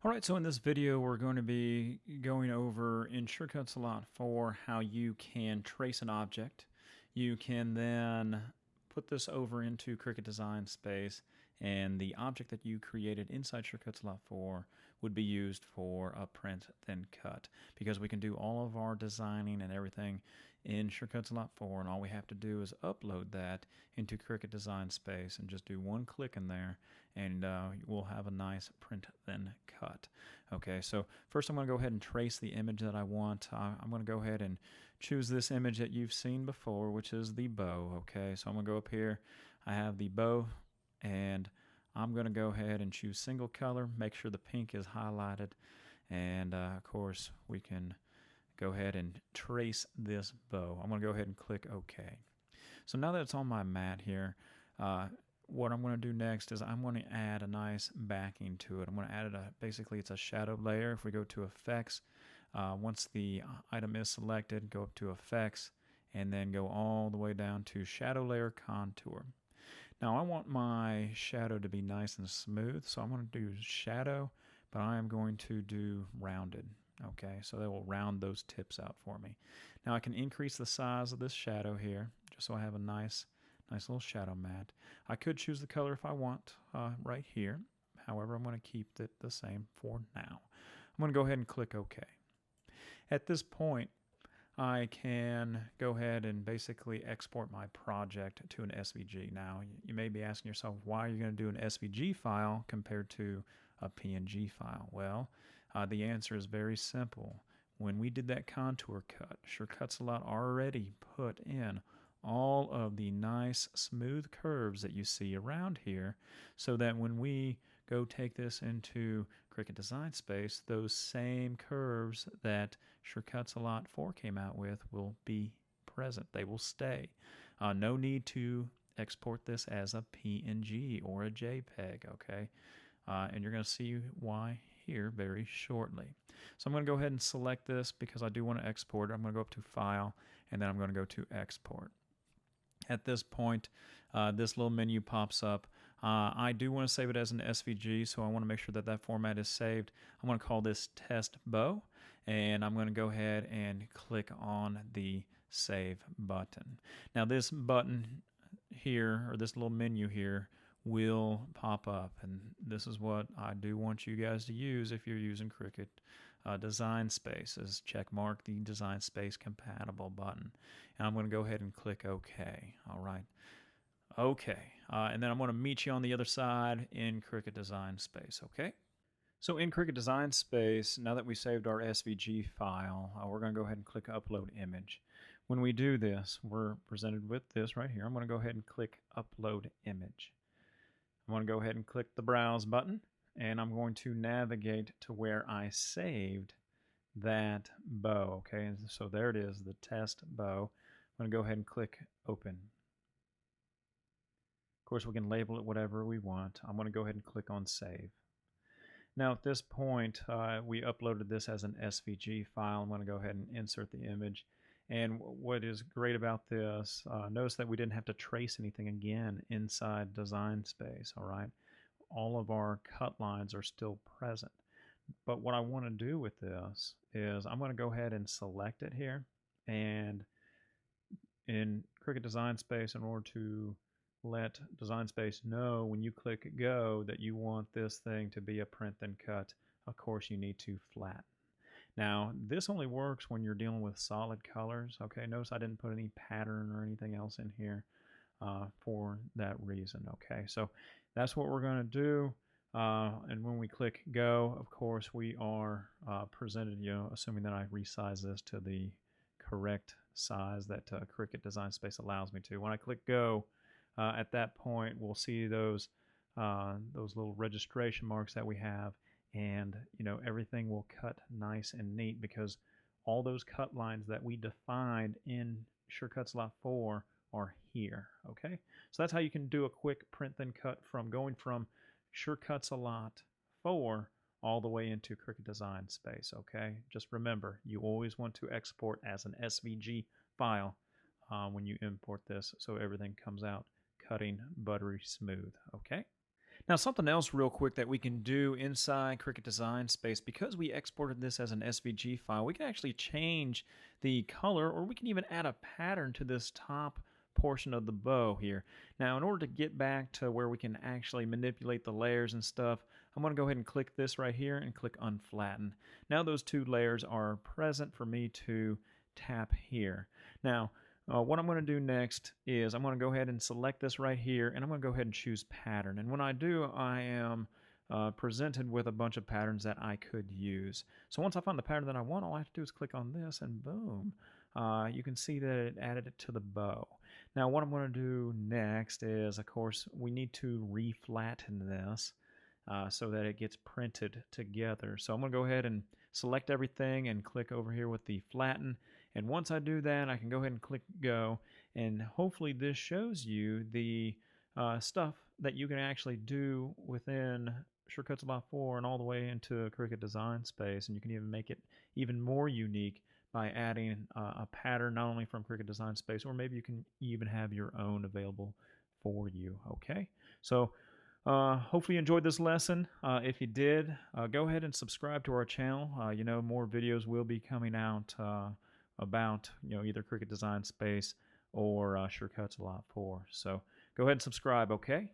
All right, so in this video, we're going to be going over in Shortcuts a lot for how you can trace an object. You can then put this over into Cricut Design Space, and the object that you created inside Shortcuts a lot for would be used for a print then cut, because we can do all of our designing and everything in Shortcuts a lot for, and all we have to do is upload that into Cricut Design Space and just do one click in there, and we'll have a nice print then cut. Okay, so first I'm going to go ahead and trace the image that I want. I'm going to go ahead and choose this image that you've seen before, which is the bow. Okay, so I'm going to go up here. I have the bow, and I'm going to go ahead and choose single color, make sure the pink is highlighted, and of course we can go ahead and trace this bow. I'm going to go ahead and click OK. So now that it's on my mat here, what I'm going to do next is I'm going to add a nice backing to it. I'm going to add basically it's a shadow layer. If we go to Effects, once the item is selected, go up to Effects, and then go all the way down to Shadow Layer Contour. Now I want my shadow to be nice and smooth, so I'm going to do shadow, but I am going to do rounded. Okay, so that will round those tips out for me. Now I can increase the size of this shadow here, just so I have a nice little shadow mat. I could choose the color if I want right here. However, I'm going to keep it the same for now. I'm going to go ahead and click OK. At this point, I can go ahead and basically export my project to an SVG. Now, you may be asking yourself, why are you going to do an SVG file compared to a PNG file? Well, the answer is very simple. When we did that contour cut, Shortcuts a lot already put in all of the nice smooth curves that you see around here, so that when we go take this into Cricut Design Space, those same curves that Shortcuts a lot 4 came out with will be present. They will stay. No need to export this as a PNG or a JPEG, okay? And you're going to see why here very shortly. So I'm going to go ahead and select this because I do want to export it. I'm going to go up to File, and then I'm going to go to Export. At this point, this little menu pops up. I do want to save it as an SVG, so I want to make sure that that format is saved. I'm going to call this Test Bow, and I'm going to go ahead and click on the Save button. Now this button here, or this little menu here, will pop up, and this is what I do want you guys to use if you're using Cricut Design Space, is check mark the Design Space compatible button, and I'm going to go ahead and click OK. All right, OK, and then I'm going to meet you on the other side in Cricut Design Space. Okay, so in Cricut Design Space, now that we saved our SVG file, we're going to go ahead and click Upload Image. When we do this, we're presented with this right here. I'm going to go ahead and click Upload Image. I'm going to go ahead and click the Browse button, and I'm going to navigate to where I saved that bow. Okay, and so there it is, the test bow. I'm going to go ahead and click Open. Of course, we can label it whatever we want. I'm going to go ahead and click on Save. Now at this point, we uploaded this as an SVG file. I'm going to go ahead and insert the image. And what is great about this, notice that we didn't have to trace anything again inside Design Space, all right? All of our cut lines are still present. But what I want to do with this is I'm going to go ahead and select it here. And in Cricut Design Space, in order to let Design Space know when you click Go that you want this thing to be a print then cut, of course you need to flatten. Now, this only works when you're dealing with solid colors. Okay, notice I didn't put any pattern or anything else in here for that reason. Okay, so that's what we're going to do. And when we click Go, of course, we are presented, assuming that I resize this to the correct size that Cricut Design Space allows me to. When I click Go, at that point, we'll see those little registration marks that we have. And everything will cut nice and neat because all those cut lines that we defined in Shortcuts Lot 4 are here. Okay, so that's how you can do a quick print then cut from going from Shortcuts a Lot 4 all the way into Cricut Design Space. Okay, just remember, you always want to export as an SVG file when you import this, so everything comes out cutting buttery smooth. Okay. Now, something else real quick that we can do inside Cricut Design Space, because we exported this as an SVG file, we can actually change the color, or we can even add a pattern to this top portion of the bow here. Now, in order to get back to where we can actually manipulate the layers and stuff, I'm going to go ahead and click this right here and click Unflatten. Now those two layers are present for me to tap here. Now, what I'm going to do next is I'm going to go ahead and select this right here, and I'm going to go ahead and choose pattern. And when I do, I am presented with a bunch of patterns that I could use. So once I find the pattern that I want, all I have to do is click on this, and boom, you can see that it added it to the bow. Now what I'm going to do next is, of course, we need to reflatten this so that it gets printed together. So I'm going to go ahead and select everything and click over here with the flatten. And once I do that, I can go ahead and click go, and hopefully this shows you the stuff that you can actually do within Shortcuts Lot 4 and all the way into Cricut Design Space, and you can even make it even more unique by adding a pattern not only from Cricut Design Space, or maybe you can even have your own available for you. Okay, so hopefully you enjoyed this lesson. If you did, go ahead and subscribe to our channel. You know, more videos will be coming out about, you know, either Cricut Design Space or Shortcuts Lot 4. So go ahead and subscribe, okay?